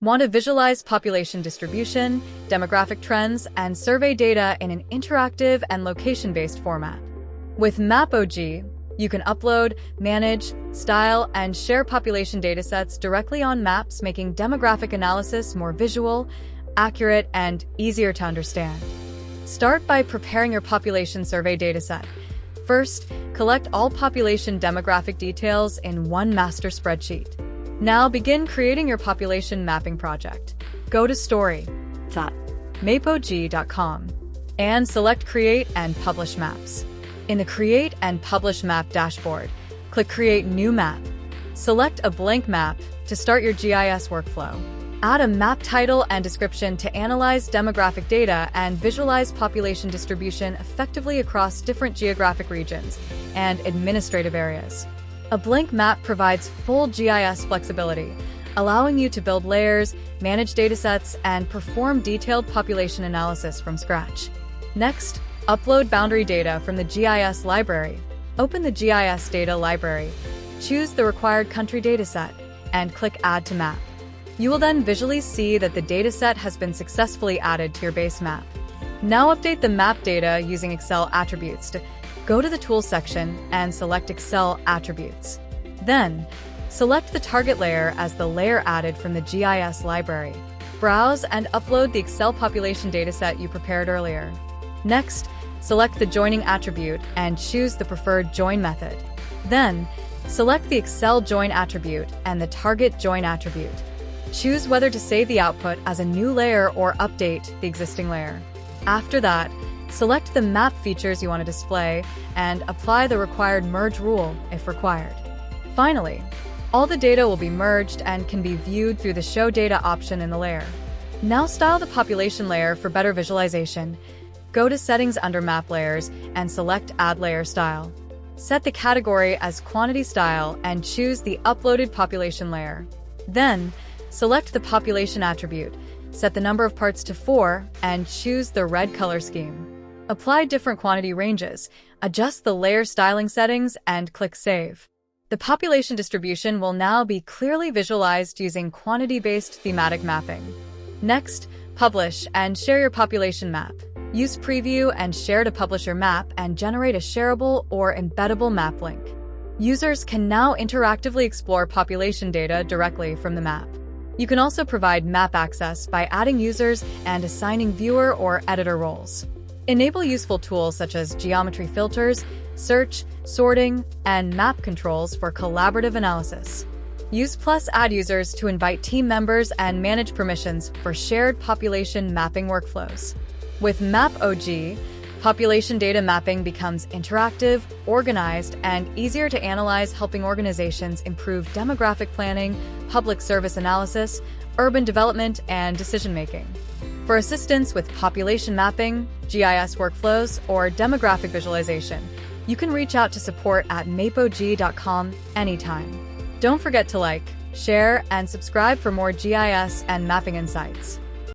Want to visualize population distribution, demographic trends, and survey data in an interactive and location-based format? With MAPOG, you can upload, manage, style, and share population datasets directly on maps, making demographic analysis more visual, accurate, and easier to understand. Start by preparing your population survey dataset. First, collect all population demographic details in one master spreadsheet. Now begin creating your population mapping project. Go to story.mapog.com and select Create and Publish Maps. In the Create and Publish Map dashboard, click Create New Map. Select a blank map to start your GIS workflow. Add a map title and description to analyze demographic data and visualize population distribution effectively across different geographic regions and administrative areas. A blank map provides full GIS flexibility, allowing you to build layers, manage datasets, and perform detailed population analysis from scratch. Next, upload boundary data from the GIS library. Open the GIS Data Library, choose the required country dataset, and click Add to Map. You will then visually see that the dataset has been successfully added to your base map. Now update the map data using Excel attributes. Go to the Tools section and select Excel Attributes. Then, select the target layer as the layer added from the GIS library. Browse and upload the Excel population dataset you prepared earlier. Next, select the Joining attribute and choose the preferred join method. Then, select the Excel Join attribute and the Target Join attribute. Choose whether to save the output as a new layer or update the existing layer. After that, select the map features you want to display and apply the required merge rule if required. Finally, all the data will be merged and can be viewed through the Show Data option in the layer. Now style the population layer for better visualization. Go to Settings under Map Layers and select Add Layer Style. Set the category as Quantity Style and choose the uploaded population layer. Then, select the population attribute, set the number of parts to 4, and choose the red color scheme. Apply different quantity ranges, adjust the layer styling settings, and click Save. The population distribution will now be clearly visualized using quantity-based thematic mapping. Next, publish and share your population map. Use Preview and Share to publish your map and generate a shareable or embeddable map link. Users can now interactively explore population data directly from the map. You can also provide map access by adding users and assigning viewer or editor roles. Enable useful tools such as geometry filters, search, sorting, and map controls for collaborative analysis. Use plus add users to invite team members and manage permissions for shared population mapping workflows. With MAPOG, population data mapping becomes interactive, organized, and easier to analyze, helping organizations improve demographic planning, public service analysis, urban development, and decision-making. For assistance with population mapping, GIS workflows, or demographic visualization, you can reach out to support at mapog.com anytime. Don't forget to like, share, and subscribe for more GIS and mapping insights.